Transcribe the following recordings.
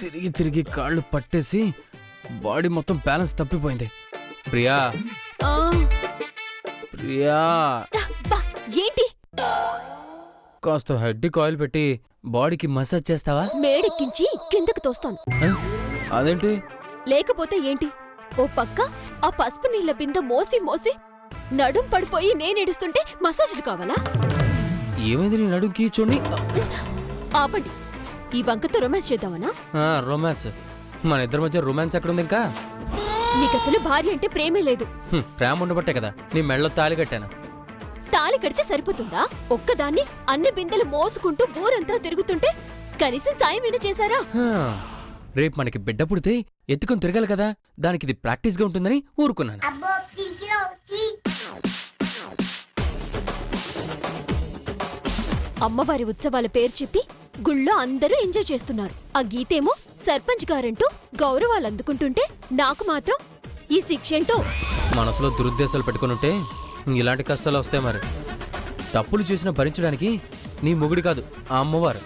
తిరిగి తిరిగి కాళ్ళు పట్టేసి బాడీ మొత్తం బ్యాలెన్స్ తప్పిపోయింది. ప్రియా ప్రియా ఏంటి? కాస్త హెడ్కి ఆయిల్ పెట్టి బాడీకి మసాజ్ చేస్తావా? మేడెక్కించి కిందకు తోస్తాను. అదేంటి? లేకపోతే ఏంటి? ఓ పక్క ఆ పసుపు నీళ్ల బిందె మోసి మోసి నడుం పడిపోయి నేనేడుస్తుంటే మసాజ్లు కావాలా? ఏమైంది నీ నడుంకి? చూడండి. ఆపండి. ఈ వంకతో రొమాన్స్ చేద్దామనా? రొమాన్స్? మన ఇద్దరి మధ్య రొమాన్స్ ఎక్కడుంది ఇంకా? నీకసలు భార్య అంటే ప్రేమే లేదు. ప్రేమ ఉండబట్టే కదా నీ మెళ్ళలో తాళి కట్టాను. తాళి కడితే సరిపోతుందా? ఒక్కదాన్ని అన్ని బిందెలు మోసుకుంటూ ఊరంతా తిరుగుతుంటే కనీసం సాయం విన చేశారా? రేపు మనకి బిడ్డ పుడితే ఎత్తుకుని తిరగాలి కదా, దానికి ఇది ప్రాక్టీస్ గా ఉంటుందని ఊరుకున్నాను. అమ్మవారి ఉత్సవాల పేరు చెప్పి గుళ్ళో అందరూ ఎంజాయ్ చేస్తున్నారు. ఆ గీతేమో సర్పంచ్ గారంటూ గౌరవాలు అందుకుంటుంటే నాకు మాత్రం ఈ శిక్షేంటో. మనసులో దురుద్దేశాలు పెట్టుకునుంటే ఇలాంటి కష్టాలు వస్తాయి. మరి తప్పులు చేసినా భరించడానికి నీ మొగుడి కాదు ఆ అమ్మవారు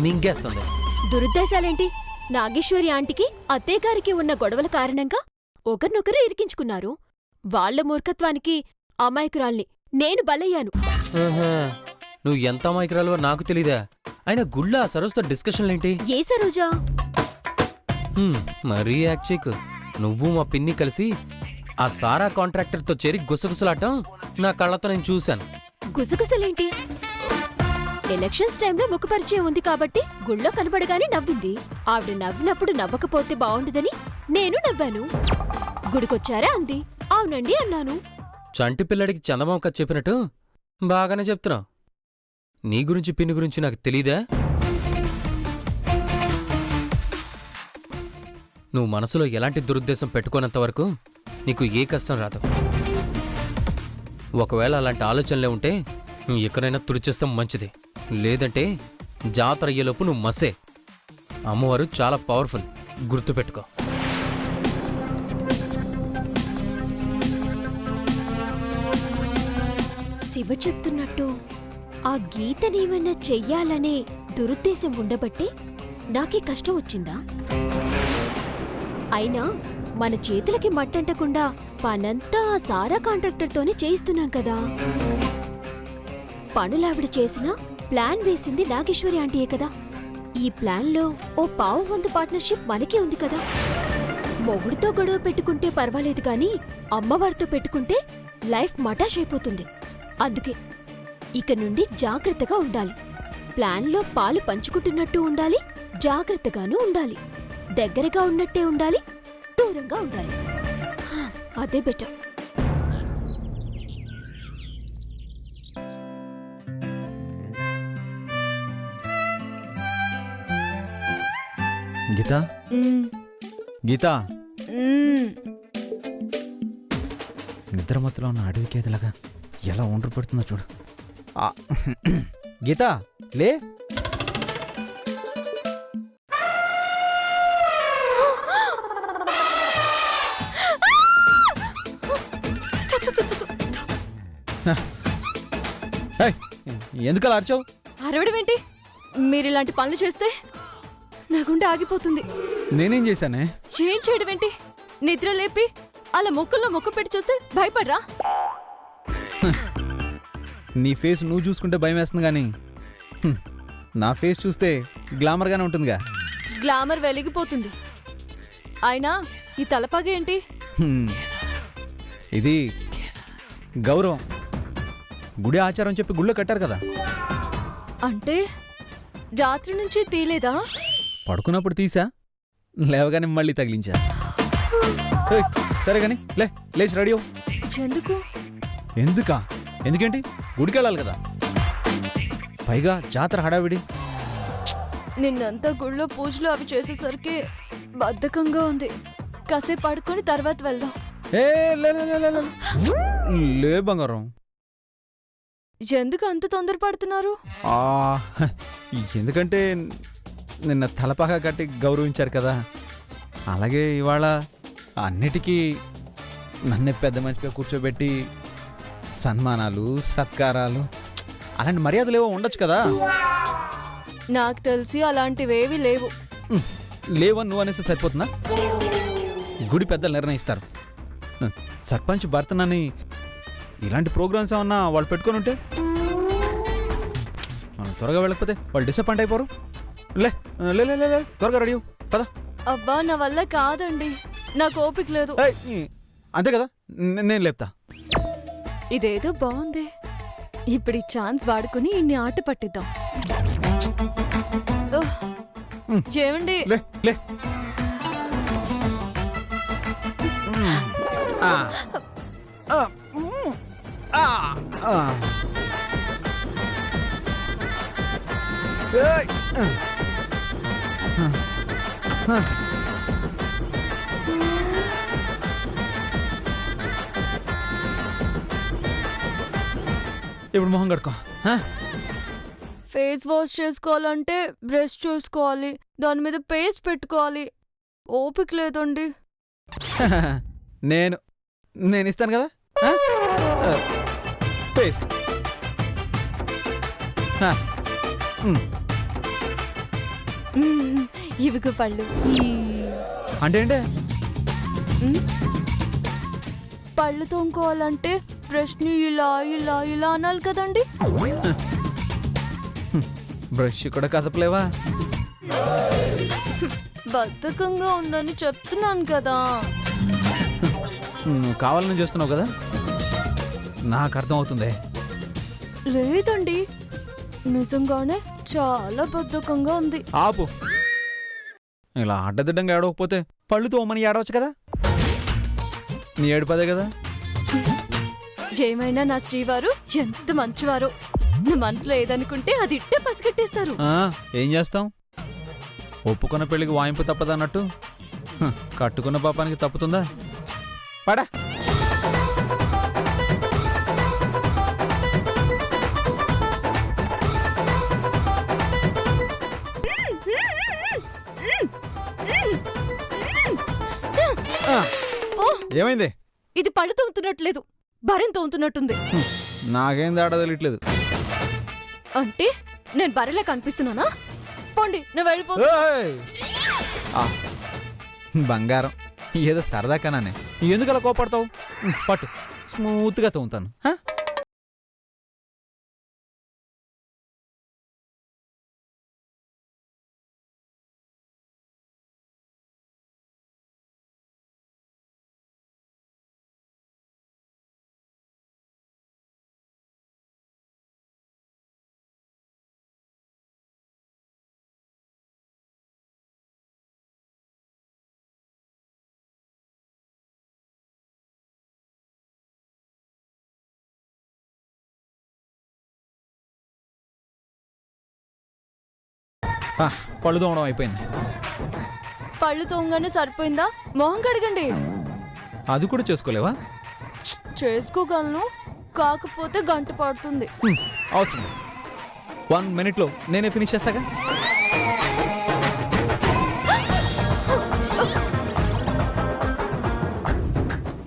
మింగేస్తుంది. దురుద్దేశాలేంటి? నాగేశ్వరి ఆంటీకి అత్తయ్య గారికి ఉన్న గొడవల కారణంగా ఒకరినొకరు ఇరికించుకున్నారు. వాళ్ల మూర్ఖత్వానికి అమాయకురాల్ని నేను బలయ్యాను. నువ్వు ఎంత అమాయకురాలువో నాకు తెలీదా? అయినా గుళ్ళ ఆ సరోజ్తో డిస్కషన్లేంటి? ఏ సరోజా? మరీ యాక్చేకు. నువ్వు మా పిన్ని కలిసి ఆ సారా కాంట్రాక్టర్తో చేరి గుసగుసలాటం నా కళ్ళతో నేను చూశాను. గుసగుసలేంటి? ఎలక్షన్స్ టైంలో ముఖ పరిచయం ఉంది కాబట్టి గుళ్ళో కనబడగానే నవ్వింది. ఆవిడ నవ్వినప్పుడు నవ్వకపోతే బావుండదని నేను నవ్వాను. గుడికొచ్చారా అంది. అవునండి అన్నాను. చంటి పిల్లడికి చందమామ కథ చెప్పినట్టు బాగానే చెప్తున్నావు. నీ గురించి పిన్ని గురించి నాకు తెలీదా? నువ్వు మనసులో ఎలాంటి దురుద్దేశం పెట్టుకోనంత వరకు నీకు ఏ కష్టం రాదు. ఒకవేళ అలాంటి ఆలోచనలే ఉంటే ఎక్కడైనా తుడిచేస్తాం మంచిది. లేదంటే జాతర అయ్యేలోపు నువ్వు మసే. అమ్మవారు చాలా పవర్ఫుల్, గుర్తుపెట్టుకో. శివ చెప్తున్నట్టు ఆ గీతనేమైనా చెయ్యాలనే దురుద్దేశం ఉండబట్టి నాకీ కష్టం వచ్చిందా? అయినా మన చేతులకి మట్టంటకుండా పనంతా ఆ సారా కాంట్రాక్టర్తోనే చేయిస్తున్నాం కదా. పనులావిడ చేసినా ప్లాన్ వేసింది నాగేశ్వరి ఆంటీయే కదా. ఈ ప్లాన్లో ఓ పావు పార్ట్నర్షిప్ మనకే ఉంది కదా. మొగుడితో గొడవ పెట్టుకుంటే పర్వాలేదు కానీ అమ్మవారితో పెట్టుకుంటే లైఫ్ మటాష్ అయిపోతుంది. అందుకే ఇక నుండి జాగ్రత్తగా ఉండాలి. ప్లాన్లో పాలు పంచుకుంటున్నట్టు ఉండాలి, జాగ్రత్తగానూ ఉండాలి. దగ్గరగా ఉన్నట్టే ఉండాలి, దూరంగా ఉండాలి. అదే బెటర్. గీతా, గీతా, నిద్రమత్తులో ఉన్న అడవి కేదలాగా ఎలా ఒండ్రు పడుతుందో చూడు. గీతా లే. ఎందుకలా అరిచావు? అరవడమేంటి? మీరిలాంటి పనులు చేస్తే నా గుండె ఆగిపోతుంది. నేనేం చేశానే? ఏం చేయడమేంటి? నిద్ర లేపి అలా ముక్కుల్లో ముక్కు పెట్టి చూస్తే భయపడ్రా? నీ ఫేస్ నువ్వు చూసుకుంటే భయం వేస్తుంది కానీ నా ఫేస్ చూస్తే గ్లామర్గానే ఉంటుందిగా. గ్లామర్ వెలిగిపోతుంది. అయినా ఈ తలపాగ ఏంటి? ఇది గౌరవం. గుడి ఆచారం చెప్పి గుళ్ళో కట్టారు కదా. అంటే రాత్రి నుంచి తీలేదా? పడుకున్నప్పుడు తీసా, లేవగానే మళ్ళీ తగిలించా. సరే కానీ లేచి రెడీ అవ్వు. ఎందుకు? ఎందుకా? ఎందుకేంటి? గుడికి వెళ్ళాలి కదా. పైగా జాతర హడావిడి. నిన్నంతా గుళ్ళో పూజలు అవి చేసేసరికి బద్ధకంగా ఉంది. కాసేపు పడుకొని తర్వాత వెళ్దాం. లే బంగారం. ఎందుకు అంత తొందరపడుతున్నారు? ఎందుకంటే నిన్న తలపాగా కట్టి గౌరవించారు కదా. అలాగే ఇవాళ అన్నిటికీ నన్నే పెద్ద మనిషిగా కూర్చోబెట్టి సన్మానాలు, సత్కారాలు, అలాంటి మర్యాదలు ఏవో ఉండొచ్చు కదా. నాకు తెలిసి అలాంటివేవి లేవు. లేవని నువ్వు అనేసి సరిపోతుందా? గుడి పెద్దలు నిర్ణయిస్తారు. సర్పంచ్ భర్తనని ఇలాంటి ప్రోగ్రామ్స్ ఏమన్నా వాళ్ళు పెట్టుకొని ఉంటే మనం త్వరగా వెళ్ళకపోతే వాళ్ళు డిసప్పాయింట్ అయిపోరు. లే లే లే లే, త్వరగా రెడీ అవ్వు, పద. అబ్బా నా వల్ల కాదండి, నాకు ఓపిక లేదు. ఏయ్, అంతే కదా, నేను లేపుతా. ఇదేదో బాగుంది. ఇప్పుడు ఈ ఛాన్స్ వాడుకుని ఇన్ని ఆట పట్టిద్దాం. ఓహ్, ఏమండి? లే లే. ఆ, ఆ, ఆ, ఆ. ఏయ్, ఇప్పుడు మొహం కడుకో. ఫేస్ వాష్ చేసుకోవాలంటే బ్రష్ చేసుకోవాలి, దాని మీద పేస్ట్ పెట్టుకోవాలి. ఓపిక లేదండి. నేను ఇస్తాను కదా పేస్ట్. ఇవిగో పళ్ళు. అంటే ఏంటే? పళ్ళు తోముకోవాలంటే బ్రష్ని ఇలా ఇలా ఇలా అనాలి కదండి. బ్రష్ కూడా కదపలేవా? బద్ధకంగా ఉందని చెప్తున్నాను కదా. నువ్వు కావాలని చేస్తున్నావు కదా, నాకు అర్థం అవుతుంది. లేదండి, నిజంగానే చాలా బద్ధకంగా ఉంది. ఆపు. ఇలా అడ్డదిడ్డంగా ఏడవకపోతే పళ్ళు తోమని ఏడవచ్చు కదా. నీ ఏడుపదే కదా. ఏమైనా నా శ్రీవారు ఎంత మంచివారో. నా మనసులో ఏదనుకుంటే అది ఇట్టే పసిగట్టేస్తారు. ఏం చేస్తాం, ఒప్పుకున్న పెళ్లికి వాయింపు తప్పదన్నట్టు కట్టుకున్న పాపానికి తప్పుతుందా? పడా. ఏమైంది? ఇది పళ్ళు తోముతున్నట్లేదు, బరెం తోముతున్నట్టుంది. నాకేం తేడా తెలియట్లేదు. అంటే నేను బరెలా కనిపిస్తున్నానా? పోండి, నేను వెళ్ళిపో. బంగారం, ఏదో సరదా కనానే, ఎందుకు అలా కోపడతావు? పట్టు, స్మూత్గా తోముతాను. పళ్ళు తోమడం అయిపోయింది. పళ్ళు తోమగానే సరిపోయిందా? మొహం కడగండి. అది కూడా చేసుకోలేవా? చేసుకోగలను, కాకపోతే గంట పడుతుంది. అవసరం 1 minute నేనే ఫినిష్ చేస్తాగా.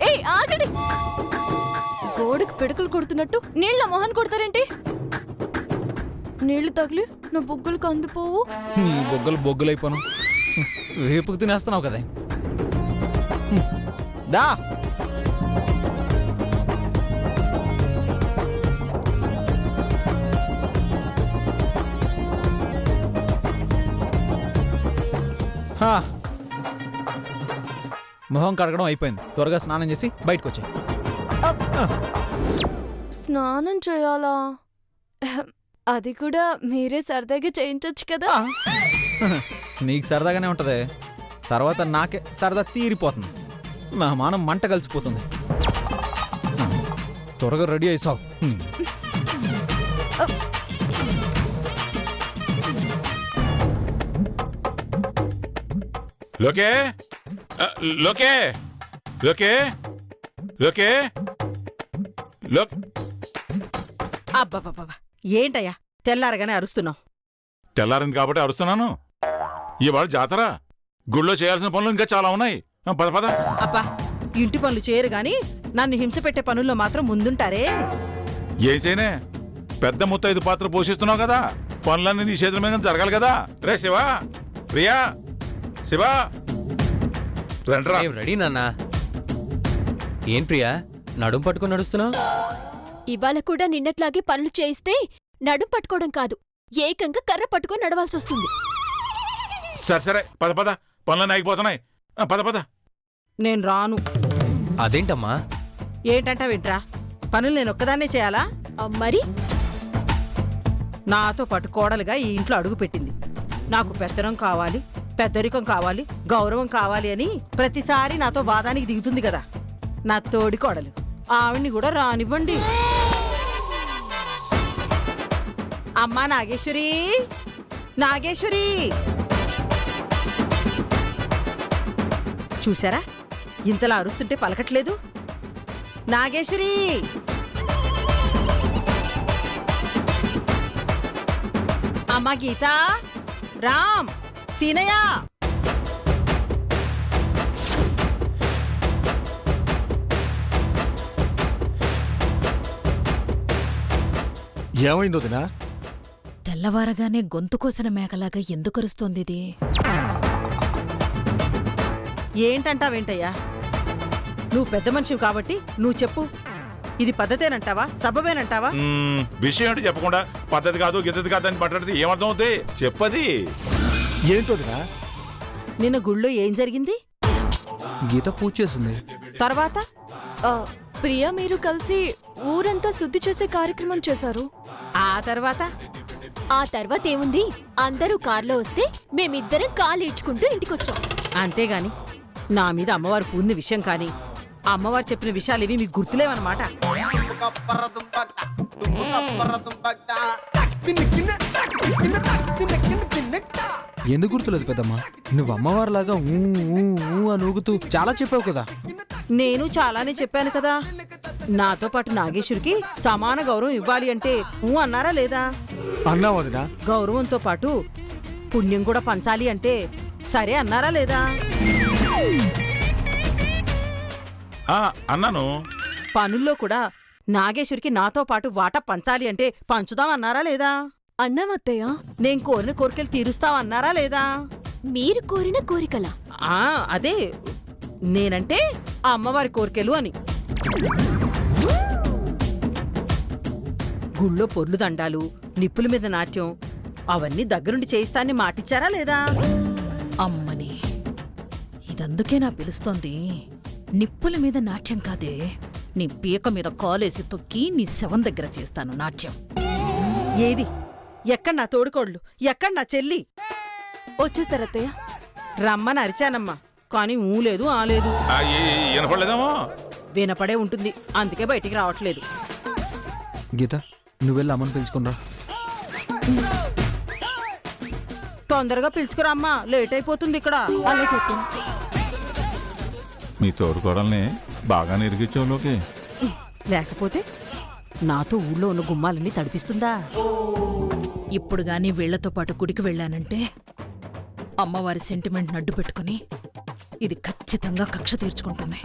ఏయ్ ఆగండి, గోడకు పిడకలు కొడుతున్నట్టు నీళ్ళ మొహన్ కొడతారేంటి? నీళ్లు తగిలి నా బొగ్గులు కందిపోవు. నీ బొగ్గులైపోను, వేపుకు తినేస్తున్నావు కదా. దా. మొహం కడగడం అయిపోయింది, త్వరగా స్నానం చేసి బయటకు వచ్చాయి. స్నానం చేయాలా? అది కూడా మీరే సరదాగా చేయించొచ్చు కదా. నీకు సరదాగానే ఉంటది, తర్వాత నాకే సరదా తీరిపోతుంది. నా మానం మంట కలిసిపోతుంది. త్వరగా రెడీ అయిసావు. లోకే లోకే లోకే లోకే లోక్. అబ్బబ్బబ్బా, ఏంటయ్యా తెల్లారగానే అరుస్తున్నావు? తెల్లారింది కాబట్టి అరుస్తున్నాను. ఇవాళ జాతర, గుళ్ళో చేయాల్సిన పనులు ఇంకా చాలా ఉన్నాయి. పద పద. అబ్బా, ఇంటి పనులు చేయరు గాని నన్ను హింస పెట్టే పనుల్లో మాత్రం ముందుంటారే. ఏసేనే, పెద్ద ముత్తైదు పాత్ర పోషిస్తున్నావు కదా, పనులన్నీ నీ చేతుల మీద జరగాలి కదా. రే శివా, ప్రియా, శివా రండ్రా. ఏం రెడీ నాన్నా? ఏం ప్రియా నడుం పట్టుకొని నడుస్తున్నావు? ఇవాళ కూడా నిన్నట్లాగే పనులు చేయిస్తే నడుం పట్టుకోవడం కాదు, ఏకంగా కర్ర పట్టుకొని నడవాల్సొస్తుంది. సరే సరే, పద పద, పనులన్నీ ఆగిపోతున్నాయి. పద పద. నేను రాను. అదేంటమ్మా? ఏంటంటావేంట్రా? పనులు నేను ఒక్కదాన్నే చేయాలా? మరి నాతో పాటు కోడలుగా ఈ ఇంట్లో అడుగు పెట్టింది. నాకు పెత్తనం కావాలి, పెద్దరికం కావాలి, గౌరవం కావాలి అని ప్రతిసారి నాతో వాదానికి దిగుతుంది కదా నా తోడి కోడలు. ఆవిడ్ని కూడా రానివ్వండి. అమ్మా నాగేశ్వరి, నాగేశ్వరి, చూసారా ఇంతలా అరుస్తుంటే పలకట్లేదు? నాగేశ్వరి, అమ్మా గీత, రామ్, సీనయ్య. ఏమైందో దినా? తెల్లవారగానే గొంతు కోసిన మేకలాగా ఎందుకరుస్తోంది ఇది? ఏంటంటావేంటయ్యా? నువ్వు పెద్ద మనిషివి కాబట్టి నువ్వు చెప్పు. ఇది పద్ధతేనంటావా, సబబేనంటావా? విషయం ఏంటి చెప్పకుండా పద్ధతి కాదు గిద్దది కాదు అని మాట్లాడితే ఏమర్థం అవుతుంది? చెప్పది. ఏంటో దినా? నిన్న గుళ్ళో ఏం జరిగింది? గీత పూజ చేసింది. తర్వాత ప్రియా మీరు కలిసి ఊరంతా శుద్ధి చేసే కార్యక్రమం చేశారు. ఆ తర్వాత ఆ తర్వాతేముంది, అందరూ కార్లో వస్తే మేమిద్దరం కాళ్ళు ఈడ్చుకుంటూ ఇంటికొచ్చాం. అంతేగాని నా మీద అమ్మవారు పూర్ణ విషయం కానీ అమ్మవారు చెప్పిన విషయాలు ఇవి మీకు గుర్తులేవన్నమాట. ఎందుకు గుర్తులేదు పెద్దమ్మా? నువ్వు అమ్మవారిలాగా ఊ ఊ ఊ అని ఊగుతూ చాలా చెప్పావు కదా. నేను చాలానే చెప్పాను కదా. నాతో పాటు నాగేశ్వరికి సమాన గౌరవం ఇవ్వాలి అంటే అన్నారా లేదా? అన్నావు దినా? గౌరవంతో పాటు పుణ్యం కూడా పంచాలి అంటే సరే అన్నారా లేదా? అన్నాను. పనుల్లో కూడా నాగేశ్వరికి నాతో పాటు వాటా పంచాలి అంటే పంచుదాం అన్నారా లేదా? అన్నామత్తయ్య. నేను కోరిన కోరికలు తీరుస్తావన్నారా లేదా? మీరు కోరిన కోరికలా? అదే నేనంటే ఆ అమ్మవారి కోరికలు అని. గుళ్ళో పొర్లు దండాలు, నిప్పుల మీద నాట్యం అవన్నీ దగ్గరుండి చేయిస్తాన్ని మాటిచ్చారా లేదా? అమ్మని, ఇదందుకే నా పిలుస్తోంది. నిప్పుల మీద నాట్యం కాదే, నీ పీక మీద కాలేసి తొక్కి నీ శవం దగ్గర చేస్తాను నాట్యం. ఏది? ఎక్కడ నా తోడుకోళ్ళు, ఎక్కడ నా చెల్లి? వచ్చేస్తారత్తయ్య. రమ్మని అరిచానమ్మా, కానీ ఊలేదు ఆలేదు. వినపడలేదేమో. వినపడే ఉంటుంది, అందుకే బయటికి రావట్లేదు. గీత, నువ్వెళ్ళి అమ్మని పిలుచుకున్నా. తొందరగా పిలుచుకురామ్మా, లేట్ అయిపోతుంది ఇక్కడ. అలాగే అత్తయ్య. మీ తోడుకోడల్ని బాగా నిరిగించోలోకి. లేకపోతే నాతో ఊళ్ళో ఉన్న గుమ్మాలన్నీ తడిపిస్తుందా? ఇప్పుడు గాని వీళ్లతో పాటు గుడికి వెళ్ళానంటే అమ్మవారి సెంటిమెంట్ నడ్డు పెట్టుకుని ఇది ఖచ్చితంగా కక్ష తీర్చుకుంటుంది.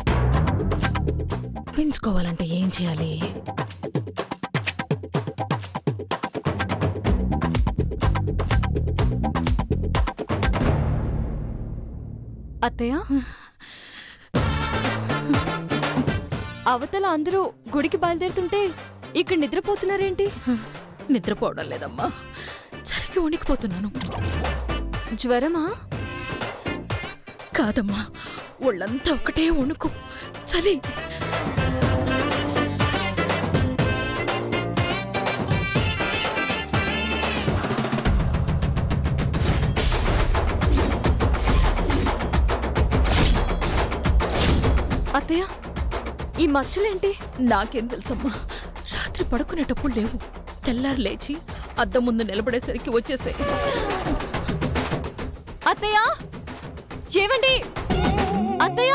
పెంచుకోవాలంటే ఏం చేయాలి? అత్తయ్య, అవతల అందరూ గుడికి బయలుదేరుతుంటే ఇక్కడ నిద్రపోతున్నారేంటి? నిద్రపోవడం లేదమ్మా, చలికి వణికిపోతున్నాను. జ్వరమా? కాదమ్మా, ఒళ్ళంతా ఒకటే వణుకు, చలి. అత్తయ్య, ఈ మచ్చలేంటి? నాకేం తెలుసమ్మా, రాత్రి పడుకునేటప్పుడు లేవు, తెల్లారు లేచి అద్దం ముందు నిలబడేసరికి వచ్చేసాయి. అత్తయ్య, ఏమండి? అత్తయ్య,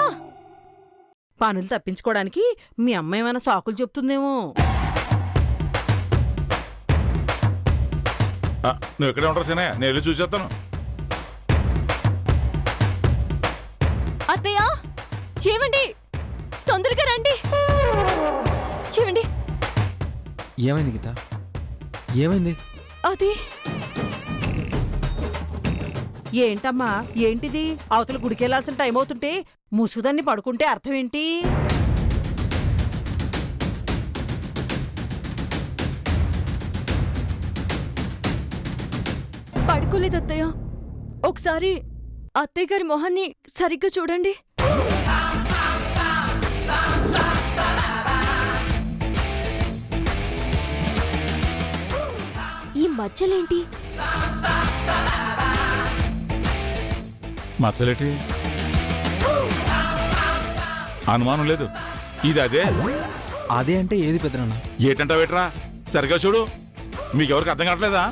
పనులు తప్పించుకోవడానికి మీ అమ్మ ఏమైనా సాకులు చెప్తుందేమో. నువ్వు ఇక్కడే ఉంటారు సీనయ్య, నేను వెళ్ళి చూసేస్తాను. అత్తయ్య, ఏమండి? తొందరగా రండి. ఏమండి? ఏమైంది గీత? ఏమైంది? అది ఏంటమ్మా ఏంటిది? అవతల గుడికెళ్లాల్సిన టైం అవుతుంటే ముసుగుదాన్ని పడుకుంటే అర్థం ఏంటి? పడుకోలేదు అత్తయ్య. ఒకసారి అత్తయ్య గారి మొహాన్ని సరిగ్గా చూడండి. ఈ మచ్చలేంటి? మచ్చలేటి అనుమానం లేదు, ఇది అదే. అదే అంటే ఏది పెద్దనాన్న? ఏటంటావేట్రా? సరిగా చూడు, మీకెవరికి అర్థం కావట్లేదా?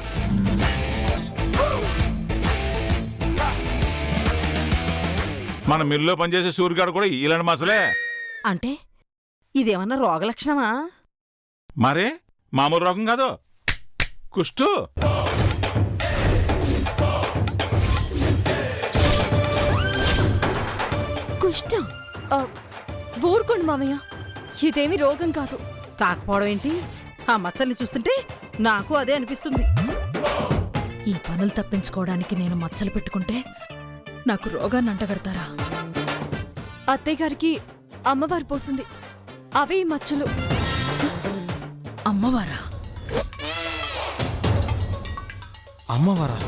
మన మిల్లులో పనిచేసే సూర్యగాడు కూడా ఇలాంటి మసలే. అంటే ఇదేమన్నా రోగలక్షణమా? మరే మామూలు రోగం కాదు, కుష్టు. కుష్టం? ఊరుకోండి మామయ్య, ఇదేమి రోగం కాదు. కాకపోవడం ఏంటి? ఆ మచ్చల్ని చూస్తుంటే నాకు అదే అనిపిస్తుంది. ఈ పనులు తప్పించుకోవడానికి నేను మచ్చలు పెట్టుకుంటే నాకు రోగాన్ని అంటగడతారా? అత్తయ్య గారికి అమ్మవారు పోసింది, అవే ఈ మచ్చలు. అమ్మవారా? అమ్మవారా?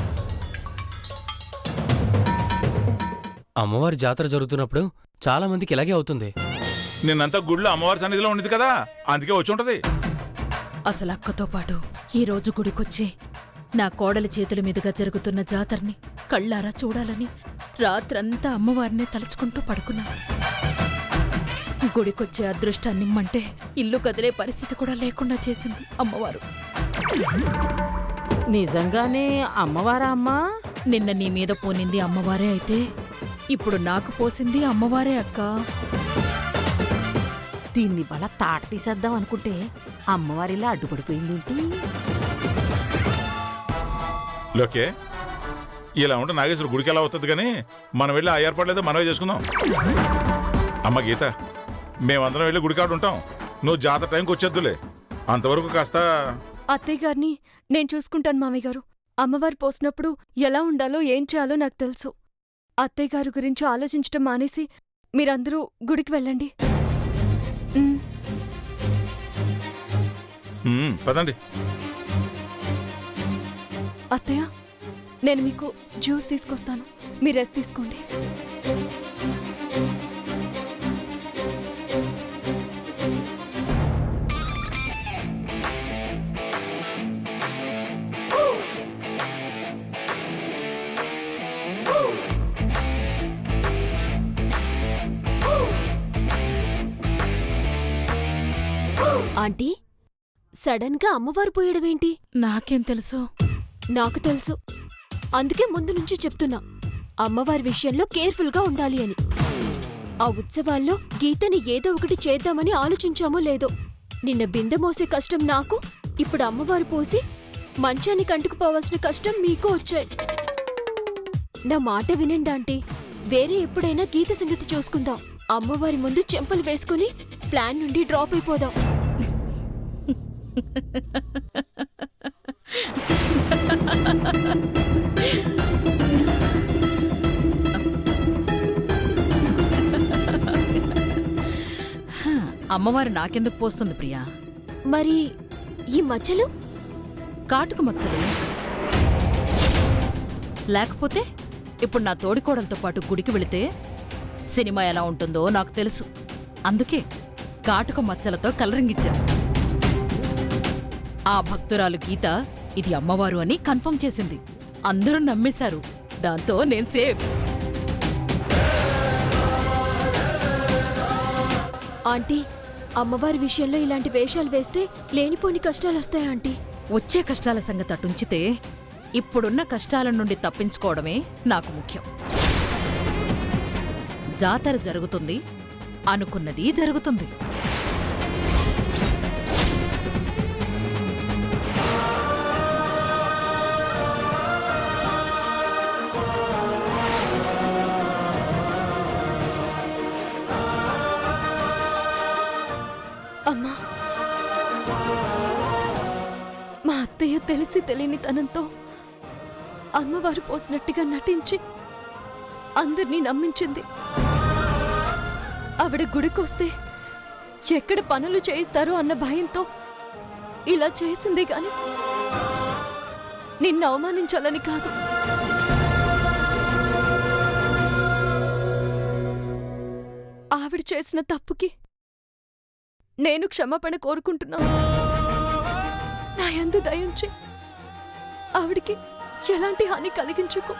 అమ్మవారి జాతర జరుగుతున్నప్పుడు చాలా మందికి ఇలాగే అవుతుంది. నిన్నంతా గుడిలో అమ్మవారి సన్నిధిలో ఉండేది కదా, అందుకే వచ్చి ఉంటది. అసలు అక్కతో పాటు ఈ రోజు గుడికొచ్చి నా కోడలి చేతుల మీదుగా జరుగుతున్న జాతరని కళ్ళారా చూడాలని రాత్రంతా అమ్మవారిని తలుచుకుంటూ పడుకున్నాను. గుడికొచ్చే అదృష్టాన్ని ఇమ్మంటే ఇల్లు కదిలే పరిస్థితి కూడా లేకుండా చేసింది అమ్మవారు. నిజంగానే అమ్మవారా అమ్మా? నిన్న నీ మీద పోనింది అమ్మవారే అయితే ఇప్పుడు నాకు పోసింది అమ్మవారే అక్క. దీన్ని బల తాట తీసేద్దాం అనుకుంటే అమ్మవారిలా అడ్డుపడిపోయిందేంటి? లోకే ఇలా ఉంటే నాగేశ్వర గుడికి ఎలా అవుతుంది, కానీ మనం వెళ్ళి ఆ ఏర్పాట్లేదో మనమే చేసుకుందాం. అమ్మ గీత, మేమందరం వెళ్ళి గుడికాడు ఉంటాం, నువ్వు జాతర టైంకి వచ్చేద్దులే. అంతవరకు కాస్త అత్తయ్య గారిని నేను చూసుకుంటాను మామయ్య గారు. అమ్మవారు పోసినప్పుడు ఎలా ఉండాలో ఏం చేయాలో నాకు తెలుసు. అత్తయ్య గారి గురించి ఆలోచించటం మానేసి మీరందరూ గుడికి వెళ్ళండి. పదండి. అత్తయ్య, నేను మీకు జ్యూస్ తీసుకొస్తాను, మీరు రెస్ట్ తీసుకోండి. ఆంటీ, సడన్ గా అమ్మవారు పోయడమేంటి? నాకేం తెలుసు? నాకు తెలుసు, అందుకే ముందు నుంచి చెప్తున్నా అమ్మవారి విషయంలో కేర్ఫుల్గా ఉండాలి అని. ఆ ఉత్సవాల్లో గీతని ఏదో ఒకటి చేద్దామని ఆలోచించామో లేదో, నిన్న బిందె మోసే కష్టం నాకు, ఇప్పుడు అమ్మవారు పోసి మంచాన్ని కంటుకుపోవాల్సిన కష్టం మీకు వచ్చాయి. నా మాట వినండి ఆంటీ, వేరే ఎప్పుడైనా గీత సంగతి చూసుకుందాం. అమ్మవారి ముందు చెంపలు వేసుకుని ప్లాన్ నుండి డ్రాప్ అయిపోదాం. అమ్మవారు నాకెందుకు పోస్తుంది ప్రియా? మరి ఈ మచ్చలు? కాటుకు మచ్చలు. లేకపోతే ఇప్పుడు నా తోడికోడలతో పాటు గుడికి వెళితే సినిమా ఎలా ఉంటుందో నాకు తెలుసు. అందుకే కాటుక మచ్చలతో కలరింగిచ్చా. ఆ భక్తురాలు గీత ఇది అమ్మవారు అని కన్ఫర్మ్ చేసింది. అందరూ నమ్మేశారు. దాంతో నేను సేఫ్. ఆంటీ, అమ్మవారి విషయంలో ఇలాంటి వేషాలు వేస్తే లేనిపోని కష్టాలొస్తాయి ఆంటీ. వచ్చే కష్టాల సంగతి అటుంచితే ఇప్పుడున్న కష్టాల నుండి తప్పించుకోవడమే నాకు ముఖ్యం. జాతర జరుగుతుంది, అనుకున్నది జరుగుతుంది. అమ్మా, మా అత్తయ్య తెలిసి తెలియని తనంతో అమ్మవారు పోసినట్టుగా నటించి అందర్నీ నమ్మించింది. ఆవిడ గుడికొస్తే ఎక్కడ పనులు చేయిస్తారో అన్న భయంతో ఇలా చేసింది గాని నిన్ను అవమానించాలని కాదు. ఆవిడ చేసిన తప్పుకి నేను క్షమాపణ కోరుకుంటున్నాను. నా యందు దయించి ఆవిడికి ఎలాంటి హాని కలిగించకు.